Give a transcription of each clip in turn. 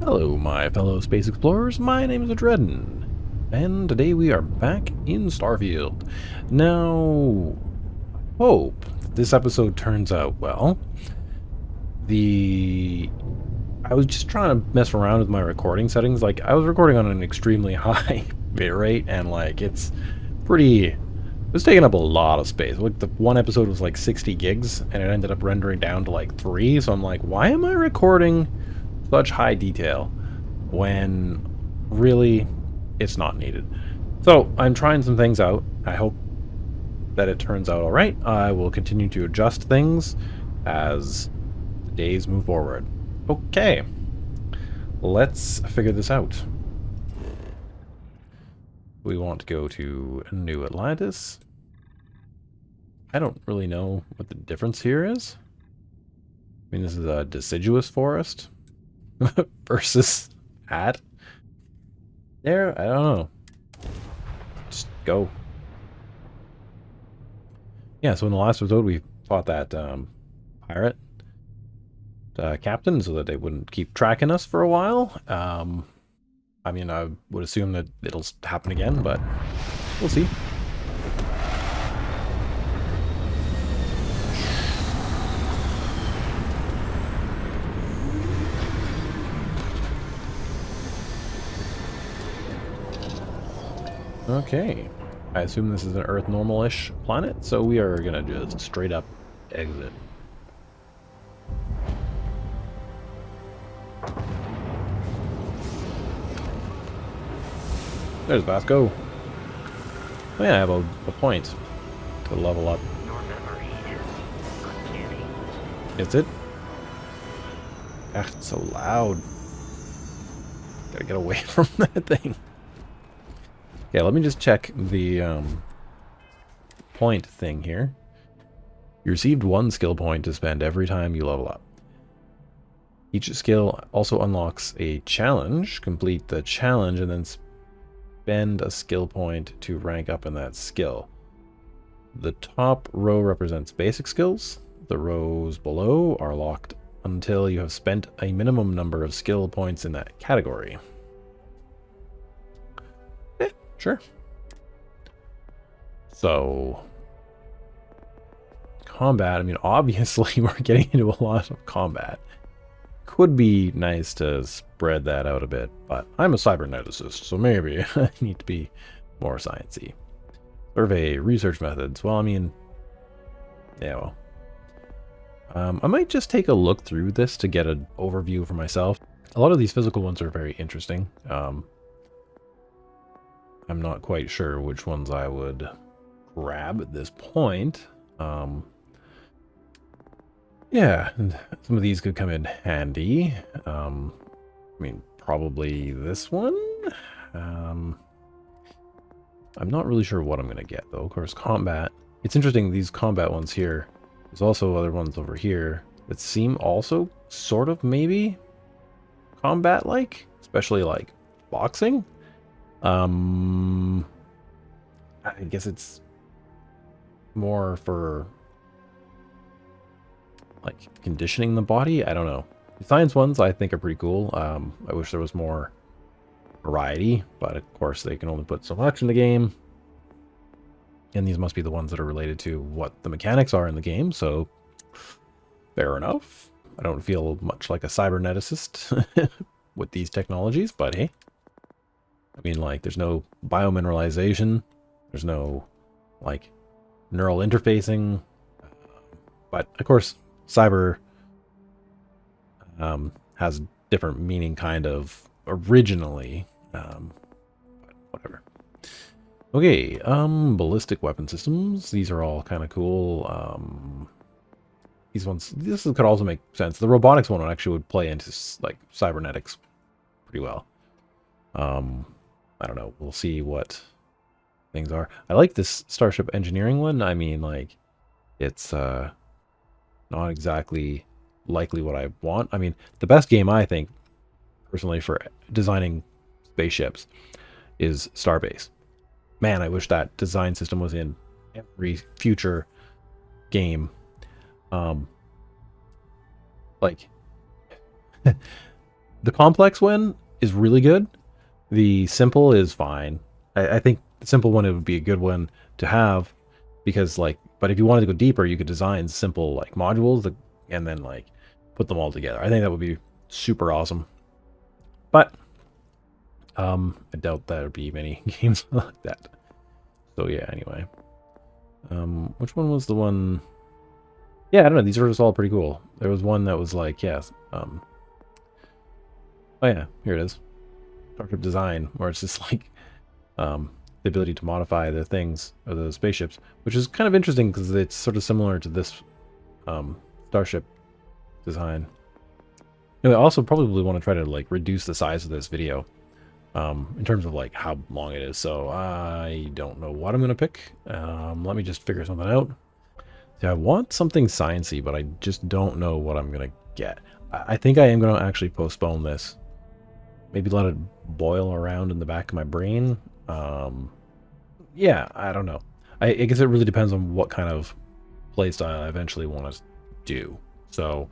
Hello, my fellow space explorers. My name is Adreden, and today we are back in Starfield. Now, hope this episode turns out well. I was just trying to mess around with my recording settings. Like, I was recording on an extremely high bitrate, and it was taking up a lot of space. Like, the one episode was like 60 gigs, and it ended up rendering down to like 3. So I'm like, why am I recording such high detail when really it's not needed? So I'm trying some things out. I hope that it turns out all right. I will continue to adjust things as the days move forward. Okay, let's figure this out. We want to go to New Atlantis. I don't really know what the difference here is. I mean, this is a deciduous forest versus at there. I don't know. Just go. Yeah, so in the last episode we fought that pirate captain so that they wouldn't keep tracking us for a while. I mean, I would assume that it'll happen again, but we'll see. Okay. I assume this is an Earth normal-ish planet, so we are gonna just straight up exit. There's Vasco. Oh yeah, I have a point to level up. Your memory is uncanny. Is it? Ah, it's so loud. Gotta get away from that thing. Okay, let me just check the point thing here. You received 1 skill point to spend every time you level up. Each skill also unlocks a challenge. Complete the challenge and then spend a skill point to rank up in that skill. The top row represents basic skills. The rows below are locked until you have spent a minimum number of skill points in that category. Sure. So, combat, I mean, obviously we're getting into a lot of combat. Could be nice to spread that out a bit, but I'm a cyberneticist, so maybe I need to be more sciencey. Survey research methods. Well, I mean, yeah, well. I might just take a look through this to get an overview for myself. A lot of these physical ones are very interesting. I'm not quite sure which ones I would grab at this point. Yeah, some of these could come in handy. I mean, probably this one. I'm not really sure what I'm going to get, though. Of course, combat. It's interesting, these combat ones here. There's also other ones over here that seem also sort of maybe combat-like, especially like boxing. I guess it's more for like conditioning the body. I don't know. The science ones I think are pretty cool. I wish there was more variety, but of course they can only put so much in the game. And these must be the ones that are related to what the mechanics are in the game, so fair enough. I don't feel much like a cyberneticist with these technologies, but hey. I mean, like, there's no biomineralization, there's no, like, neural interfacing, but, of course, cyber has different meaning, kind of, originally, but whatever. Okay, ballistic weapon systems, these are all kind of cool. These ones, this could also make sense. The robotics one actually would play into, like, cybernetics pretty well. I don't know. We'll see what things are. I like this Starship Engineering one. I mean, like, it's not exactly likely what I want. I mean, the best game, I think, personally, for designing spaceships is Starbase. Man, I wish that design system was in every future game. Like, The complex one is really good. The simple is fine. I think the simple one, it would be a good one to have because like, but if you wanted to go deeper, you could design simple like modules that, and then like put them all together. I think that would be super awesome. But I doubt there would be many games like that. So yeah, anyway. Which one was the one? Yeah, I don't know. These are just all pretty cool. There was one that was like, yes. Oh yeah, here it is. Starship design, where it's just like the ability to modify the things or the spaceships, which is kind of interesting because it's sort of similar to this starship design. You know, I also probably want to try to like reduce the size of this video in terms of like how long it is. So I don't know what I'm gonna pick. Let me just figure something out. See, I want something sciencey, but I just don't know what I'm gonna get. I think I am gonna actually postpone this. Maybe let it boil around in the back of my brain. Yeah, I don't know. I guess it really depends on what kind of playstyle I eventually want to do. So,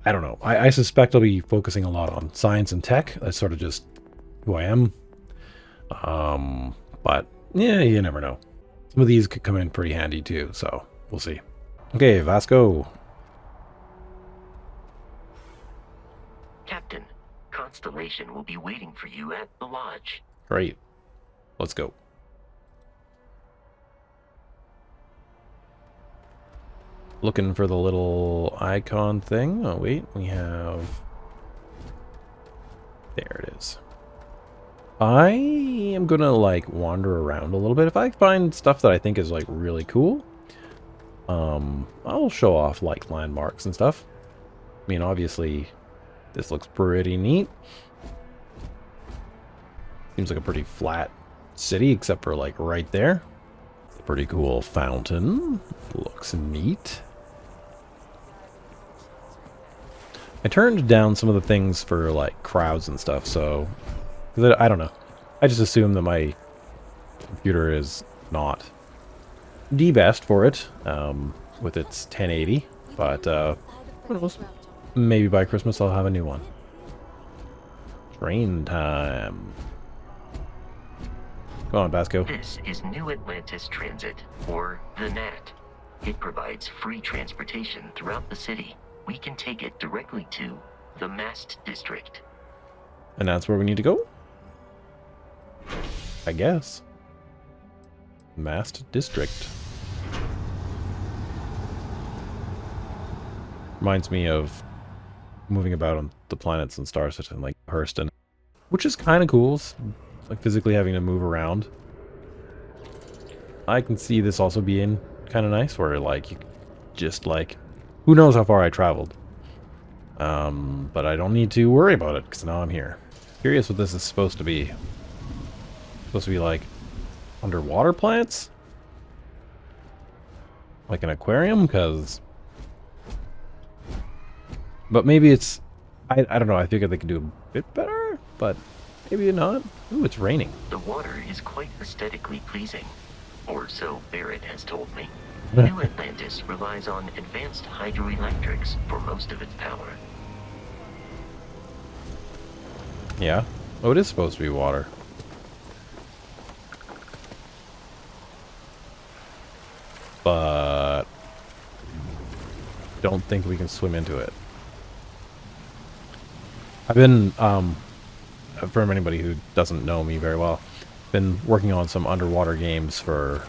I don't know. I suspect I'll be focusing a lot on science and tech. That's sort of just who I am. But, yeah, you never know. Some of these could come in pretty handy too, so we'll see. Okay, Vasco. Captain, Constellation will be waiting for you at the lodge. Great. Let's go. Looking for the little icon thing. Oh, wait. We have... There it is. I am gonna, like, wander around a little bit. If I find stuff that I think is, like, really cool, I'll show off, like, landmarks and stuff. I mean, obviously, this looks pretty neat. Seems like a pretty flat city, except for, like, right there. Pretty cool fountain. Looks neat. I turned down some of the things for like crowds and stuff, so I don't know. I just assume that my computer is not the best for it with its 1080, but who knows? Maybe by Christmas I'll have a new one. Train time. Go on, Basco. This is New Atlantis Transit, or the NAT. It provides free transportation throughout the city. We can take it directly to the Mast District. And that's where we need to go? I guess. Mast District. Reminds me of moving about on the planets and Star System, like Hurston. Which is kind of cool. Like physically having to move around. I can see this also being kind of nice, where like you just like... Who knows how far I traveled. But I don't need to worry about it, because now I'm here. Curious what this is supposed to be. Supposed to be like underwater plants? Like an aquarium? Because... But maybe it's... I don't know, I figured they could do a bit better, but maybe not. Ooh, it's raining. The water is quite aesthetically pleasing. Or so Barrett has told me. New Atlantis relies on advanced hydroelectrics for most of its power. Yeah. Oh, it is supposed to be water. But... don't think we can swim into it. I've been, for anybody who doesn't know me very well, been working on some underwater games for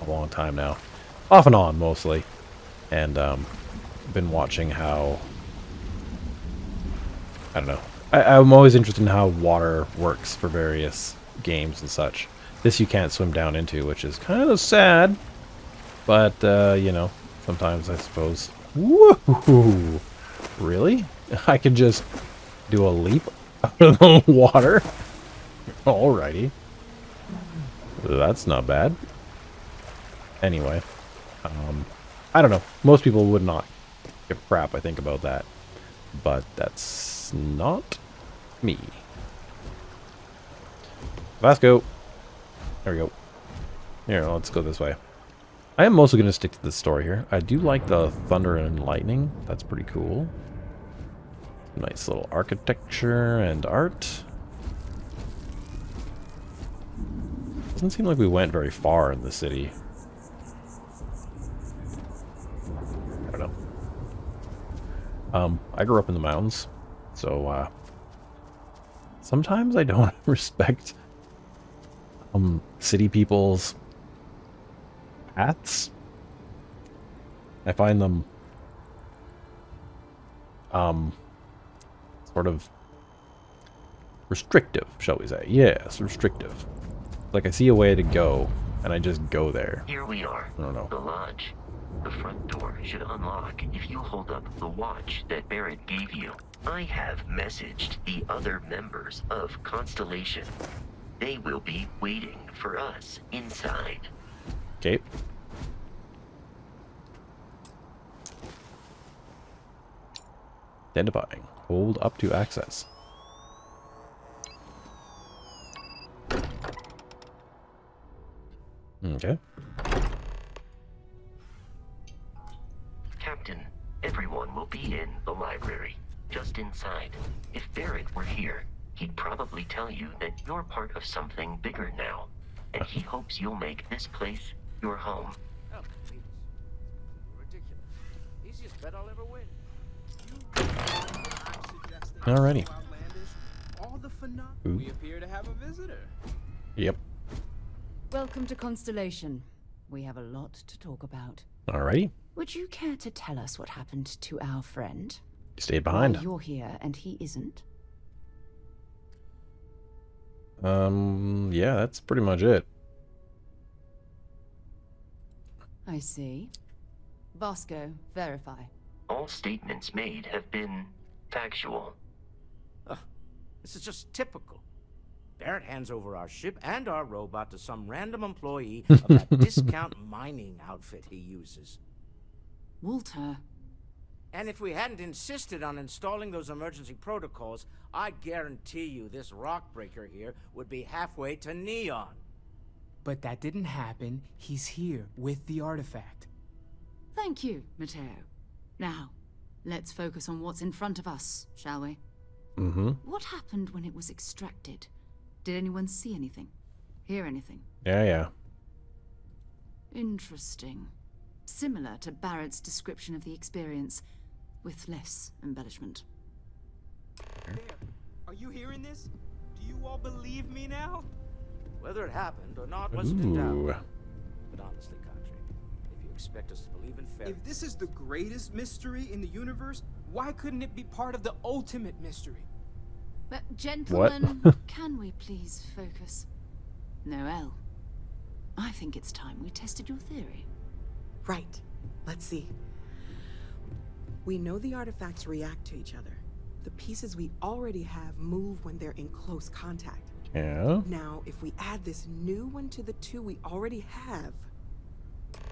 a long time now. Off and on, mostly. And, been watching how... I don't know. I'm always interested in how water works for various games and such. This you can't swim down into, which is kind of sad. But, you know, sometimes I suppose... Woohoo! Really? I could just do a leap out of the water? Alrighty. That's not bad. Anyway. I don't know. Most people would not give a crap, I think, about that. But that's not me. Vasco. There we go. Here, let's go this way. I am mostly going to stick to this story here. I do like the thunder and lightning. That's pretty cool. Nice little architecture and art. Doesn't seem like we went very far in the city. I don't know. I grew up in the mountains, so sometimes I don't respect city people's paths. I find them sort of restrictive, shall we say. Yes, restrictive. Like I see a way to go, and I just go there. Here we are. I don't know. The lodge. The front door should unlock if you hold up the watch that Barrett gave you. I have messaged the other members of Constellation. They will be waiting for us inside. Okay. Identifying. Hold up to access. Okay. Captain, everyone will be in the library, just inside. If Barrett were here, he'd probably tell you that you're part of something bigger now, and he hopes you'll make this place your home. Oh, please. Ridiculous. Easiest bet I'll ever win. Alrighty. Ooh. We appear to have a visitor. Yep. Welcome to Constellation. We have a lot to talk about. Alrighty. Would you care to tell us what happened to our friend? You stayed behind. Why you're here and he isn't? Yeah, that's pretty much it. I see. Vasco, verify. All statements made have been factual. This is just typical. Barrett hands over our ship and our robot to some random employee of that discount mining outfit he uses. Walter. And if we hadn't insisted on installing those emergency protocols, I guarantee you this rock breaker here would be halfway to Neon. But that didn't happen. He's here with the artifact. Thank you, Matteo. Now, let's focus on what's in front of us, shall we? Mm-hmm. What happened when it was extracted? Did anyone see anything? Hear anything? Yeah. Interesting. Similar to Barrett's description of the experience, with less embellishment. There. Are you hearing this? Do you all believe me now? Whether it happened or not wasn't in Ooh. doubt. But honestly, Country, if you expect us to believe in fairy If this is the greatest mystery in the universe, why couldn't it be part of the ultimate mystery? But gentlemen, can we please focus? Noel, I think it's time we tested your theory. Right. Let's see. We know the artifacts react to each other. The pieces we already have move when they're in close contact. Yeah. Now, if we add this new one to the two we already have...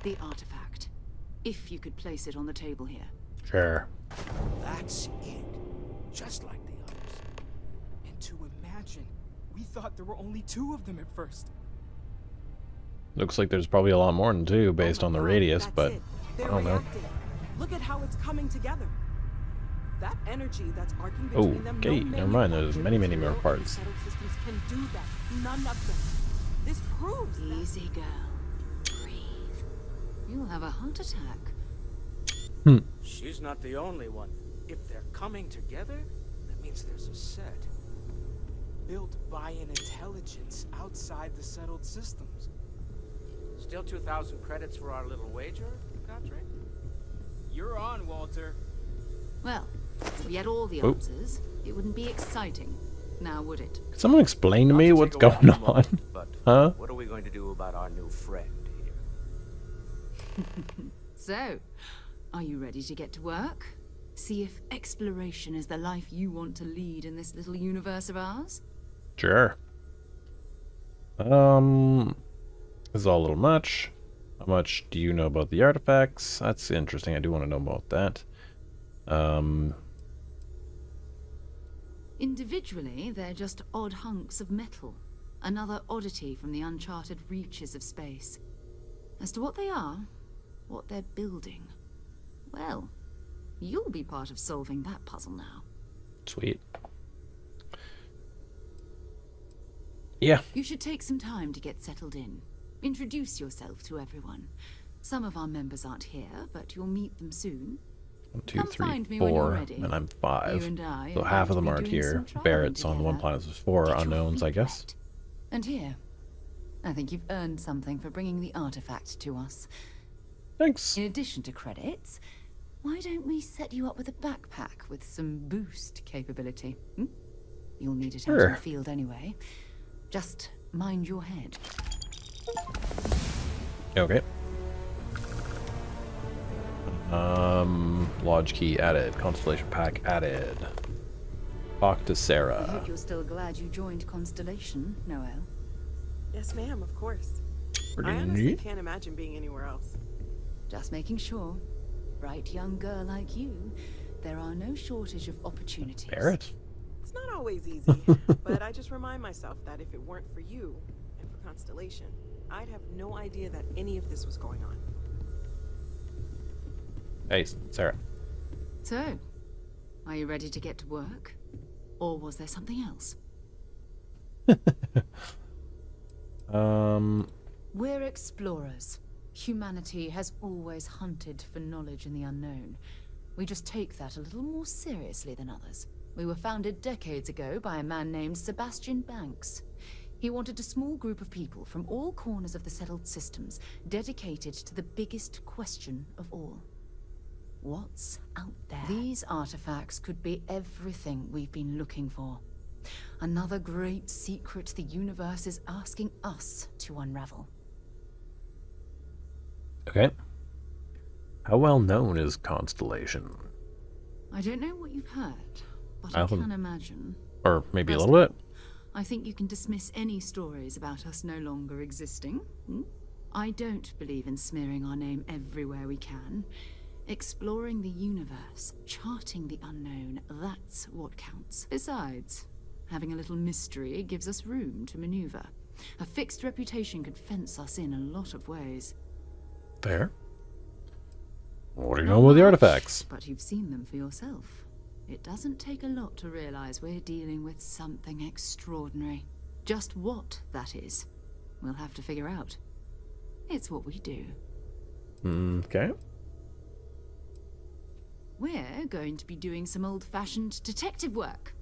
The artifact. If you could place it on the table here. Sure. That's it. Just like the others. And to imagine, we thought there were only 2 of them at first. Looks like there's probably a lot more than 2 based Oh on my the God, radius, that's but it. I They're don't know. reacting. Look at how it's coming together. That energy that's arcing Oh, between them. okay, never mind, there's many more parts. Settled systems can do that. None of them. This proves that. Easy, girl. Breathe. You'll have a heart attack. She's not the only one. If they're coming together, that means there's a set. Built by an intelligence outside the settled systems. Still 2,000 credits for our little wager, Country? You're on, Walter. Well, if we had all the Oh. answers, it wouldn't be exciting. Now, would it? Could someone explain to Not me to what's take away going from the on? moment, But Huh? what are we going to do about our new friend here? So, are you ready to get to work? See if exploration is the life you want to lead in this little universe of ours? Sure. This is all a little much. How much do you know about the artifacts? That's interesting. I do want to know about that. Individually, they're just odd hunks of metal. Another oddity from the uncharted reaches of space. As to what they are, what they're building, well, you'll be part of solving that puzzle now. Sweet. Yeah. You should take some time to get settled in. Introduce yourself to everyone. Some of our members aren't here, but you'll meet them soon. 1, 2, Come 3, find me when you're 4, ready. and I'm 5. You and I So are half of going them to aren't be doing here. some traveling Barrett's on one together. planet. There's 4 Get your unknowns, I feet guess. wet. And here, I think you've earned something for bringing the artifact to us. Thanks. In addition to credits, why don't we set you up with a backpack with some boost capability? Hmm? You'll need it out in Sure. the field anyway. Just mind your head. Okay. Lodge key added. Constellation pack added. Talk to I Sarah. hope you're still glad you joined Constellation, Noel. Yes, ma'am, of course. Pretty I honestly neat. can't imagine being anywhere else. Just making sure. Bright young girl like you, there are no shortage of opportunities. Barrett? It's not always easy, but I just remind myself that if it weren't for you and for Constellation, I'd have no idea that any of this was going on. Hey, Sarah. So, are you ready to get to work? Or was there something else? We're explorers. Humanity has always hunted for knowledge in the unknown. We just take that a little more seriously than others. We were founded decades ago by a man named Sebastian Banks. He wanted a small group of people from all corners of the settled systems dedicated to the biggest question of all. What's out there? These artifacts could be everything we've been looking for. Another great secret the universe is asking us to unravel. Okay. How well known is Constellation? I don't know what you've heard, but I I haven't- can imagine. Or maybe a First little of bit? all, I think you can dismiss any stories about us no longer existing. Hmm? I don't believe in smearing our name everywhere we can. Exploring the universe, charting the unknown, that's what counts. Besides, having a little mystery gives us room to maneuver. A fixed reputation could fence us in a lot of ways. Fair. What do you Not know about the much, artifacts? But you've seen them for yourself. It doesn't take a lot to realize we're dealing with something extraordinary. Just what that is, we'll have to figure out. It's what we do. Okay. We're going to be doing some old-fashioned detective work.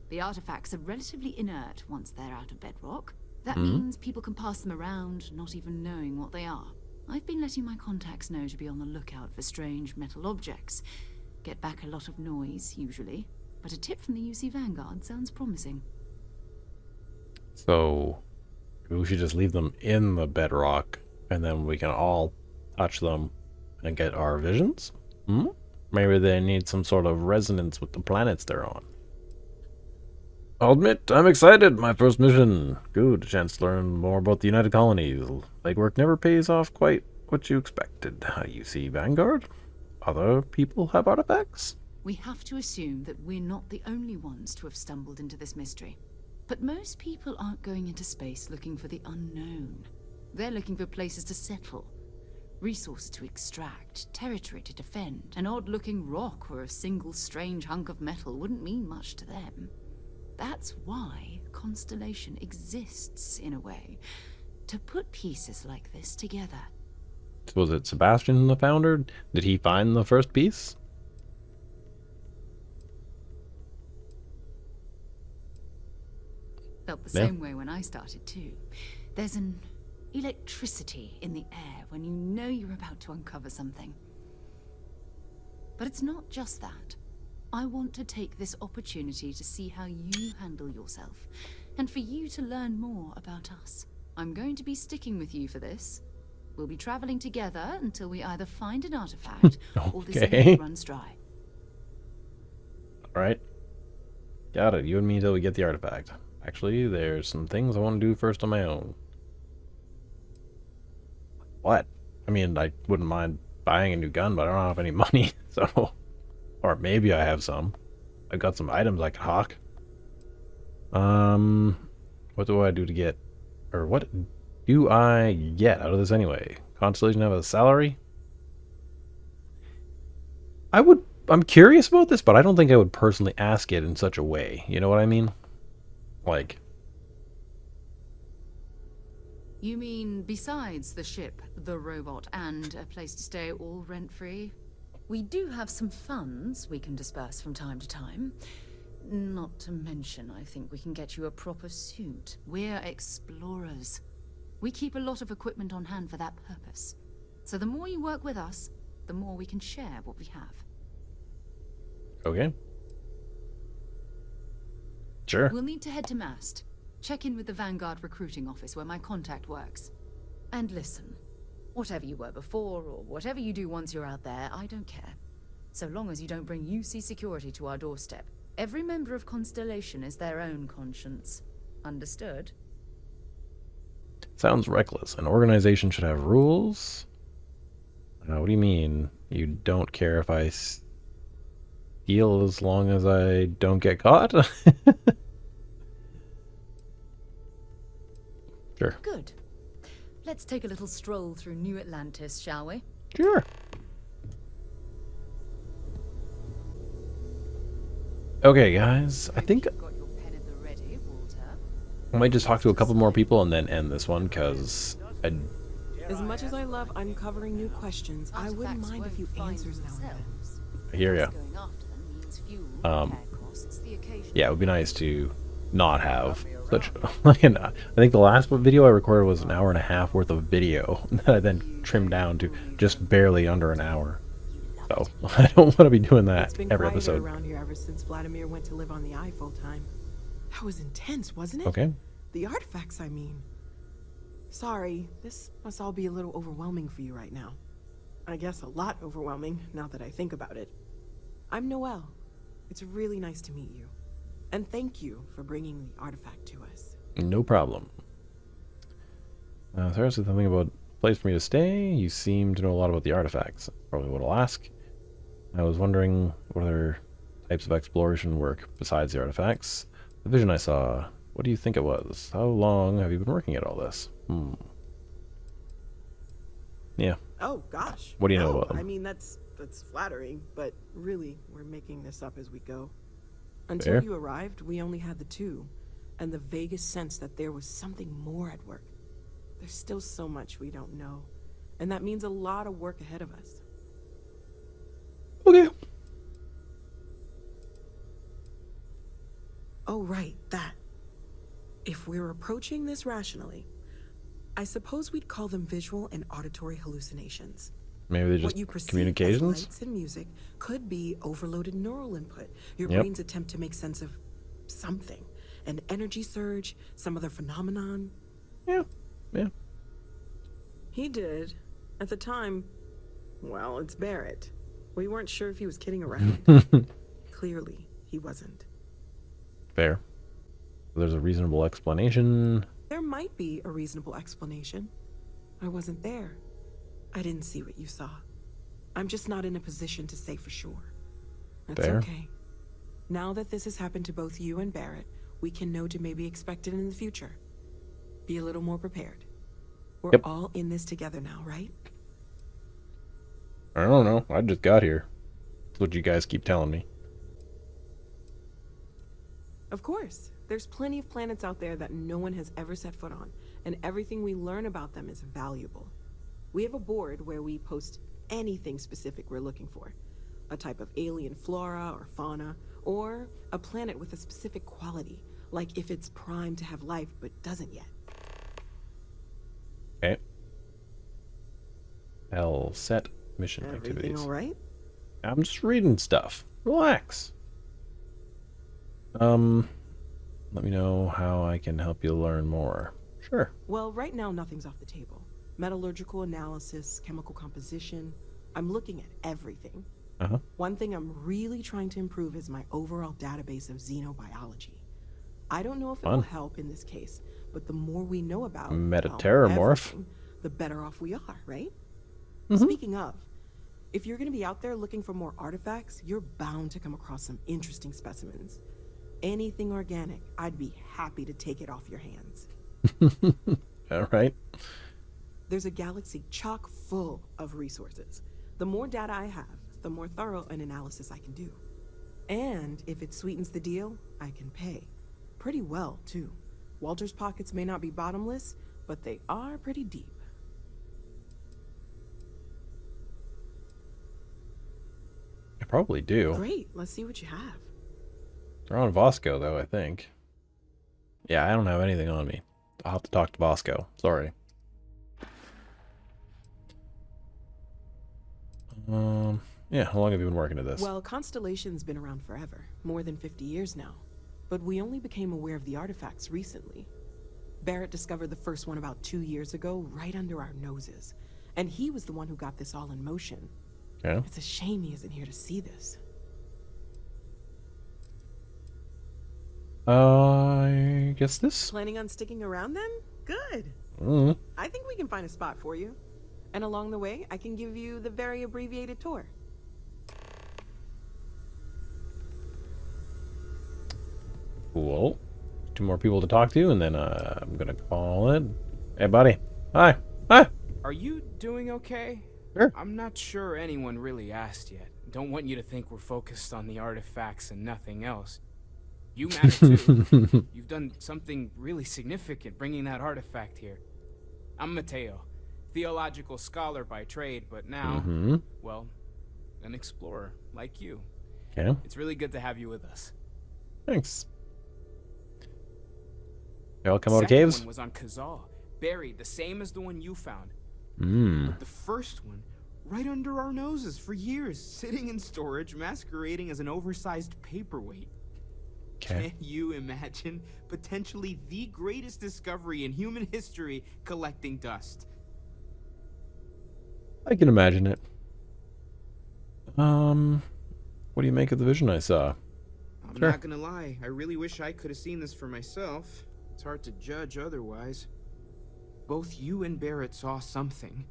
The artifacts are relatively inert once they're out of bedrock. That means people can pass them around, not even knowing what they are. I've been letting my contacts know to be on the lookout for strange metal objects. Get back a lot of noise, usually. But a tip from the UC Vanguard sounds promising. So, we should just leave them in the bedrock, and then we can all touch them and get our visions? Hmm? Maybe they need some sort of resonance with the planets they're on. I'll admit, I'm excited. My first mission. Good. A chance to learn more about the United Colonies. Legwork never pays off quite what you expected. You see, Vanguard? Other people have artifacts? We have to assume that we're not the only ones to have stumbled into this mystery. But most people aren't going into space looking for the unknown. They're looking for places to settle. Resources to extract, territory to defend. An odd-looking rock or a single strange hunk of metal wouldn't mean much to them. That's why Constellation exists, in a way. To put pieces like this together. Was it Sebastian the founder? Did he find the first piece? Felt the Yeah. same way when I started, too. There's an electricity in the air when you know you're about to uncover something. But it's not just that. I want to take this opportunity to see how you handle yourself, and for you to learn more about us. I'm going to be sticking with you for this. We'll be traveling together until we either find an artifact or this Okay. event runs dry. Alright. Got it. You and me until we get the artifact. Actually, there's some things I want to do first on my own. What? I mean, I wouldn't mind buying a new gun, but I don't have any money, so... Or maybe I have some. I've got some items I could hawk. What do I do to get... Or what do I get out of this anyway? Constellation have a salary? I would I'm curious about this, but I don't think I would personally ask it in such a way. You know what I mean? Like, You mean besides the ship, the robot, and a place to stay all rent-free? We do have some funds we can disperse from time to time. Not to mention, I think we can get you a proper suit. We're explorers. We keep a lot of equipment on hand for that purpose. So the more you work with us, the more we can share what we have. okay. Sure. We'll need to head to Mast. Check in with the Vanguard recruiting office where my contact works. And listen, whatever you were before or whatever you do once you're out there, I don't care. So long as you don't bring UC security to our doorstep. Every member of Constellation is their own conscience. Understood? Sounds reckless. An organization should have rules? What do you mean? You don't care if I steal as long as I don't get caught? Sure. Good. Let's take a little stroll through New Atlantis, shall we? Sure. Okay, guys. I think You've got your pen at the ready, Walter. I might just talk to a couple more people and then end this one, because As much as I love uncovering new questions, I wouldn't Artifacts mind a won't few find answers now and then. themselves. I hear ya. Going after them means fuel, Um, repair costs, the occasional Yeah, it would be nice to not have such like I think the last video I recorded was an hour and a half worth of video that I then trimmed down to just barely under an hour. So I don't want to be doing that It's been every quieter episode. around here ever since Vladimir went to live on the Eye full time. That was intense, wasn't it? Okay. The artifacts, I mean. Sorry, this must all be a little overwhelming for you right now. I guess a lot overwhelming, now that I think about it. I'm Noelle. It's really nice to meet you. And thank you for bringing the artifact to us. No problem. There's something about a place for me to stay. You seem to know a lot about the artifacts. Probably what I'll ask. I was wondering what other types of exploration work besides the artifacts. The vision I saw, what do you think it was? How long have you been working at all this? Yeah. Oh gosh. What do you know No, about them? I mean, that's flattering, but really, we're making this up as we go. Until Fair. you arrived, we only had the two, and the vaguest sense that there was something more at work. There's still so much we don't know, and that means a lot of work ahead of us. Okay. Oh, right, that. If we're approaching this rationally, I suppose we'd call them visual and auditory hallucinations. Maybe they're What just you perceive as communications? lights and music could be overloaded neural input. Your Yep. brain's attempt to make sense of something. An energy surge, some other phenomenon. Yeah. Yeah. He did. At the time, well, it's Barrett. We weren't sure if he was kidding around. Clearly, he wasn't. Fair. There's a reasonable explanation. There might be a reasonable explanation. I wasn't there. I didn't see what you saw. I'm just not in a position to say for sure. That's Fair. okay. Now that this has happened to both you and Barrett, we can know to maybe expect it in the future. Be a little more prepared. We're Yep. all in this together now, right? I don't know. I just got here. That's what you guys keep telling me. Of course. There's plenty of planets out there that no one has ever set foot on, and everything we learn about them is valuable. We have a board where we post anything specific we're looking for. A type of alien flora or fauna, or a planet with a specific quality, like if it's primed to have life but doesn't yet. Okay. L set mission Everything activities. all right? I'm just reading stuff. Relax. Let me know how I can help you learn more. Sure. Well, right now nothing's off the table. Metallurgical analysis, chemical composition. I'm looking at everything. Uh-huh. One thing I'm really trying to improve is my overall database of xenobiology. I don't know if it will Fun. help in this case, but the more we know about Metaterramorph. everything, the better off we are, right? Mhm. Speaking of, if you're going to be out there looking for more artifacts, you're bound to come across some interesting specimens. Anything organic, I'd be happy to take it off your hands. All right. There's a galaxy chock full of resources. The more data I have, the more thorough an analysis I can do. And if it sweetens the deal, I can pay. Pretty well, too. Walter's pockets may not be bottomless, but they are pretty deep. I probably do. Great, let's see what you have. They're on Vasco, though, I think. Yeah, I don't have anything on me. I'll have to talk to Vasco. Sorry. Yeah, how long have you been working at this? Well, Constellation's been around forever, more than 50 years now. But we only became aware of the artifacts recently. Barrett discovered the first one about 2 years ago, right under our noses. And he was the one who got this all in motion. Okay. It's a shame he isn't here to see this. I guess this? Planning on sticking around then? Good. Mm. I think we can find a spot for you. And along the way, I can give you the very abbreviated tour. Cool. 2 more people to talk to, and then I'm gonna call it. Hey, buddy. Hi. Hi. Are you doing okay? Sure. I'm not sure anyone really asked yet. Don't want you to think we're focused on the artifacts and nothing else. You matter too. You've done something really significant bringing that artifact here. I'm Mateo, theological scholar by trade, but now, well, an explorer like you. Okay. It's really good to have you with us. Thanks. Y'all come out of Second caves? one was on Kazal, buried the same as the one you found. Hmm. The first one, right under our noses for years, sitting in storage, masquerading as an oversized paperweight. Okay. Can you imagine potentially the greatest discovery in human history collecting dust? I can imagine it. What do you make of the vision I saw? I'm Sure. not gonna lie, I really wish I could have seen this for myself. It's hard to judge otherwise. Both you and Barrett saw something.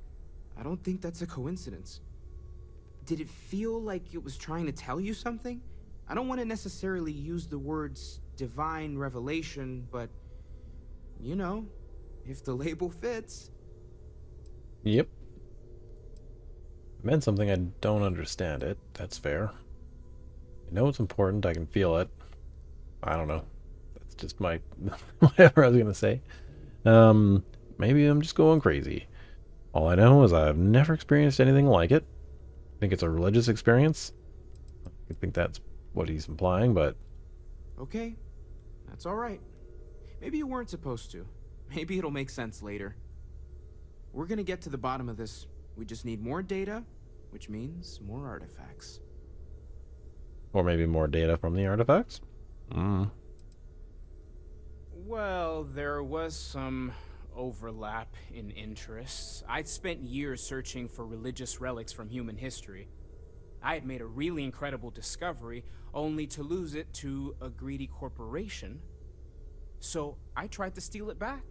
I don't think that's a coincidence. Did it feel like it was trying to tell you something? I don't want to necessarily use the words divine revelation, but, you know, if the label fits. Yep. It meant something I don't understand it. That's fair. I know it's important. I can feel it. I don't know. That's just my whatever I was gonna say. Maybe I'm just going crazy. All I know is I've never experienced anything like it. I think it's a religious experience. I think that's what he's implying, but Okay, that's all right. Maybe you weren't supposed to. Maybe it'll make sense later. We're gonna get to the bottom of this. We just need more data, which means more artifacts. or maybe more data from the artifacts. Well, there was some overlap in interests. I'd spent years searching for religious relics from human history. I had made a really incredible discovery, only to lose it to a greedy corporation. So I tried to steal it back.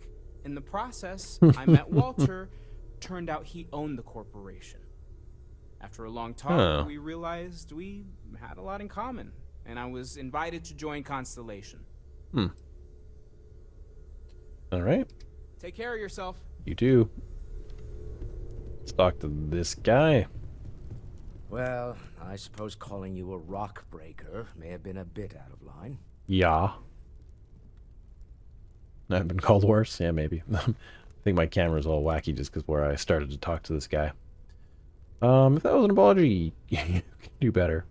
In the process, I met Walter. Turned out he owned the corporation. After a long talk, we realized we had a lot in common, and I was invited to join Constellation. All right. Take care of yourself. You too. Let's talk to this guy. Well, I suppose calling you a rock breaker may have been a bit out of line. Yeah. I've been called worse? Yeah, maybe. I think my camera's all wacky just because where I started to talk to this guy. If that was an apology, you can do better.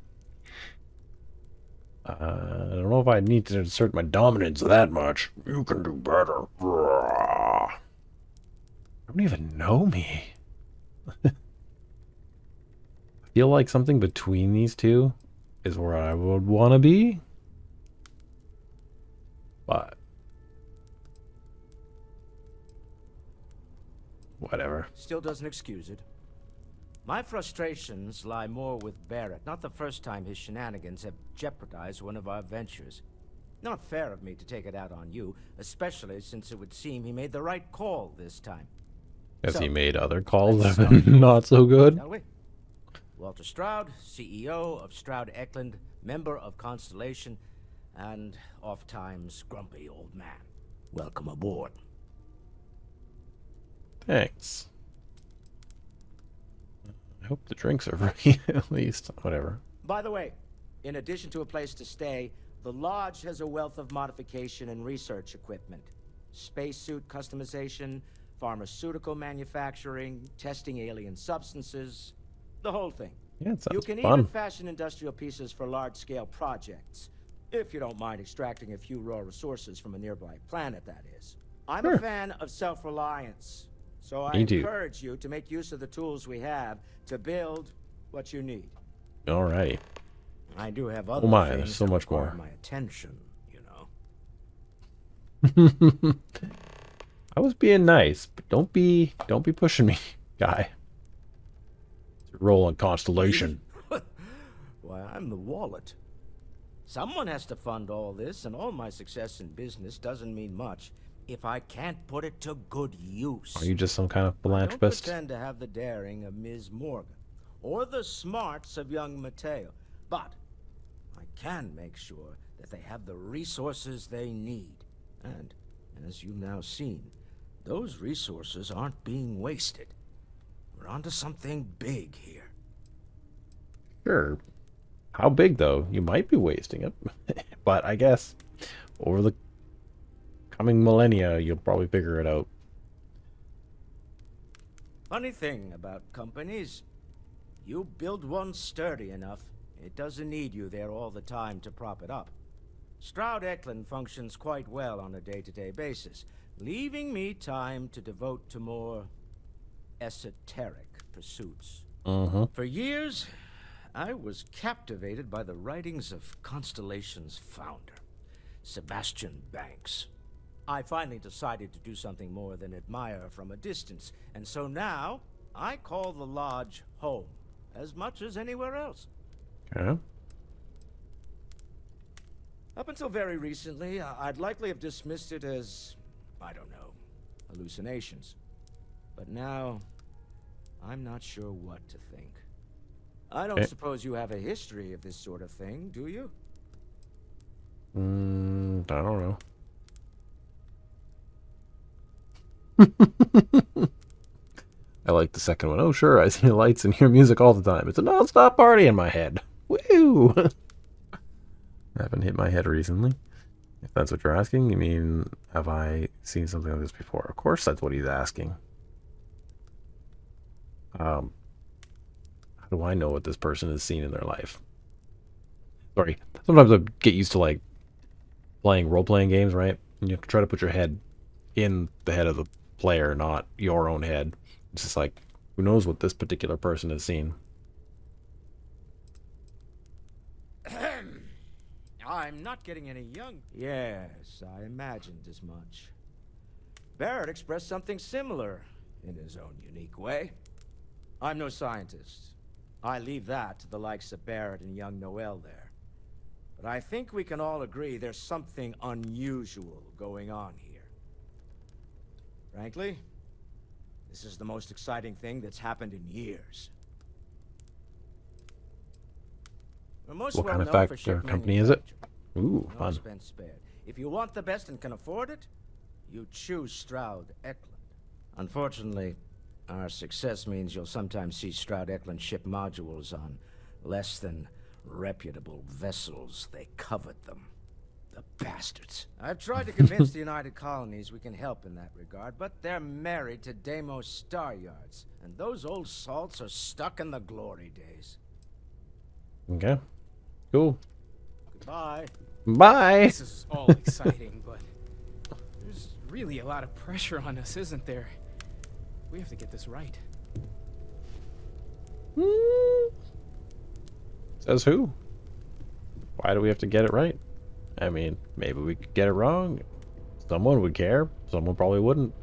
I don't know if I need to assert my dominance that much. You can do better. I don't even know me. I feel like something between these two is where I would want to be. But whatever. Still doesn't excuse it. My frustrations lie more with Barrett. Not the first time his shenanigans have jeopardized one of our ventures. Not fair of me to take it out on you, especially since it would seem he made the right call this time. Has So, he made other calls that let's have been not so good? Shall we? Walter Stroud, CEO of Stroud Eklund, member of Constellation, and oft-times grumpy old man. Welcome aboard. Thanks. hope the drinks are free, at least. Whatever. By the way, in addition to a place to stay, the lodge has a wealth of modification and research equipment. Spacesuit customization, pharmaceutical manufacturing, testing alien substances, the whole thing. Yeah, it sounds You can fun. even fashion industrial pieces for large-scale projects. If you don't mind extracting a few raw resources from a nearby planet, that is. I'm Sure. a fan of self-reliance, so I Me too. encourage you to make use of the tools we have to build what you need. Alrighty. I do have other Oh my, things there's so that much require more. my attention, you know. I was being nice, but don't be pushing me, guy. Roll on Constellation. Why, I'm the wallet. Someone has to fund all this, and all my success in business doesn't mean much if I can't put it to good use. Are you just some kind of I don't philanthropist? pretend to have the daring of Ms. Morgan, or the smarts of young Mateo, but I can make sure that they have the resources they need. And, as you've now seen, those resources aren't being wasted. We're onto something big here. Sure. How big, though? You might be wasting it. But I guess over the coming millennia, you'll probably figure it out. Funny thing about companies, you build one sturdy enough, it doesn't need you there all the time to prop it up. Stroud Eklund functions quite well on a day-to-day basis, leaving me time to devote to more esoteric pursuits. For years, I was captivated by the writings of Constellation's founder, Sebastian Banks. I finally decided to do something more than admire from a distance, and so now I call the lodge home as much as anywhere else. Okay. Up until very recently, I'd likely have dismissed it as, I don't know, hallucinations. But now, I'm not sure what to think. I don't Okay. suppose you have a history of this sort of thing, do you? I don't know. I like the second one. Oh, sure, I see the lights and hear music all the time. It's a non-stop party in my head. Woo! I haven't hit my head recently. If that's what you're asking, you mean, have I seen something like this before? Of course, that's what he's asking. How do I know what this person has seen in their life? Sorry. Sometimes I get used to, like, playing role-playing games, right? And you have to try to put your head in the head of the player, not your own head. It's just like, who knows what this particular person has seen? I'm not getting any young. Yes, I imagined as much. Barrett expressed something similar in his own unique way. I'm no scientist. I leave that to the likes of Barrett and young Noel there. But I think we can all agree there's something unusual going on here. Frankly, this is the most exciting thing that's happened in years. We're most What well kind of known for factor ship company is it? manufacture. Ooh, No fun. expense spared. If you want the best and can afford it, you choose Stroud Eklund. Unfortunately, our success means you'll sometimes see Stroud Eklund ship modules on less than reputable vessels. They covet them. The bastards. I've tried to convince the United Colonies we can help in that regard, but they're married to Deimos Star Yards, and those old salts are stuck in the glory days. Okay. Cool. Goodbye. Bye! This is all exciting, but there's really a lot of pressure on us, isn't there? We have to get this right. Says who? Why do we have to get it right? I mean, maybe we could get it wrong. Someone would care. Someone probably wouldn't.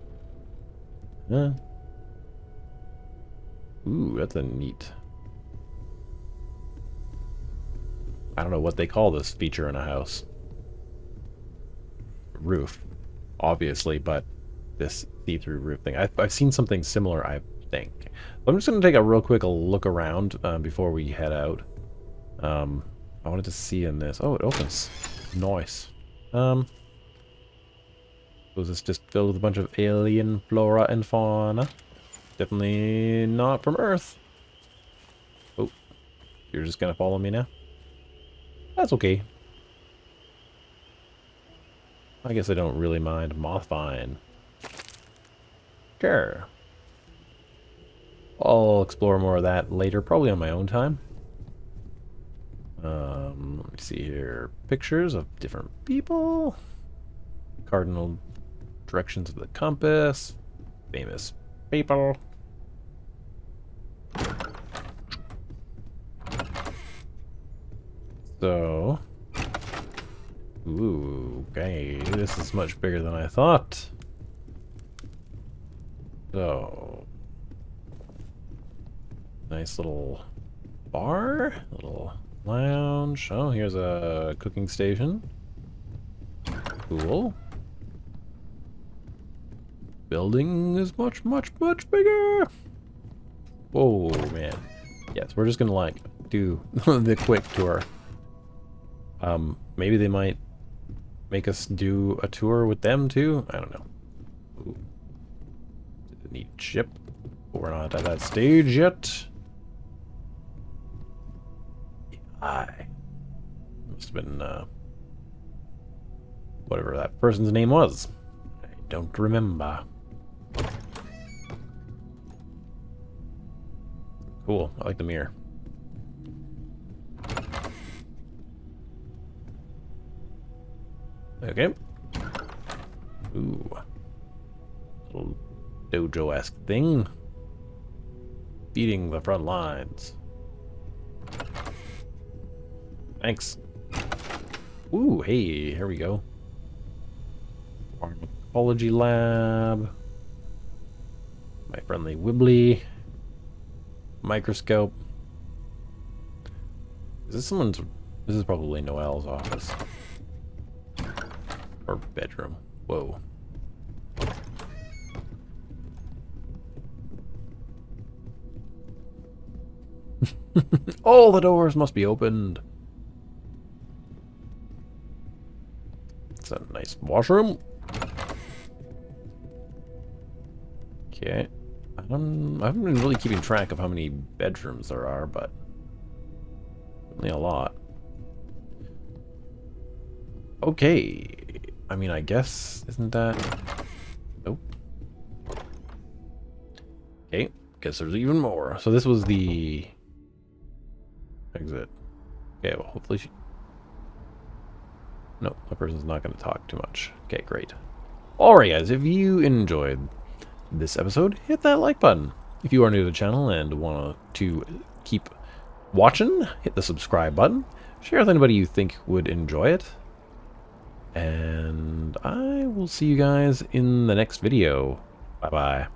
Huh. Ooh, that's a neat... I don't know what they call this feature in a house. Roof, obviously, but this see-through roof thing. I've seen something similar, I think. I'm just going to take a real quick look around before we head out. I wanted to see in this. Oh, it opens. Nice. Was this just filled with a bunch of alien flora and fauna? Definitely not from Earth. You're just gonna follow me now? That's okay. I guess I don't really mind. Moth vine. Sure. I'll explore more of that later, probably on my own time. Let me see here. Pictures of different people. Cardinal directions of the compass. Famous people. So... Ooh, okay. This is much bigger than I thought. So... Nice little bar. Little lounge. Oh, here's a cooking station. Cool. Building is much, much, much bigger. Whoa, man. Yes, we're just gonna like do the quick tour. Maybe they might make us do a tour with them too. I don't know. Ooh. Neat ship. We're not at that stage yet. Must have been whatever that person's name was. I don't remember. Cool. I like the mirror. Okay. Ooh. Little dojo-esque thing. Feeding the front lines. Thanks. Ooh, hey, here we go. Pharmacology lab. My friendly Wibbly. Microscope. Is this someone's... This is probably Noelle's office. Or bedroom. Whoa. All the doors must be opened. It's a nice washroom. Okay. I haven't been really keeping track of how many bedrooms there are, but only a lot. Okay. I mean, I guess, isn't that... Nope. Okay. Guess there's even more. So this was the... exit. Okay, well, hopefully she... No, that person's not going to talk too much. Okay, great. Alright, guys, if you enjoyed this episode, hit that like button. If you are new to the channel and want to keep watching, hit the subscribe button. Share with anybody you think would enjoy it. And I will see you guys in the next video. Bye-bye.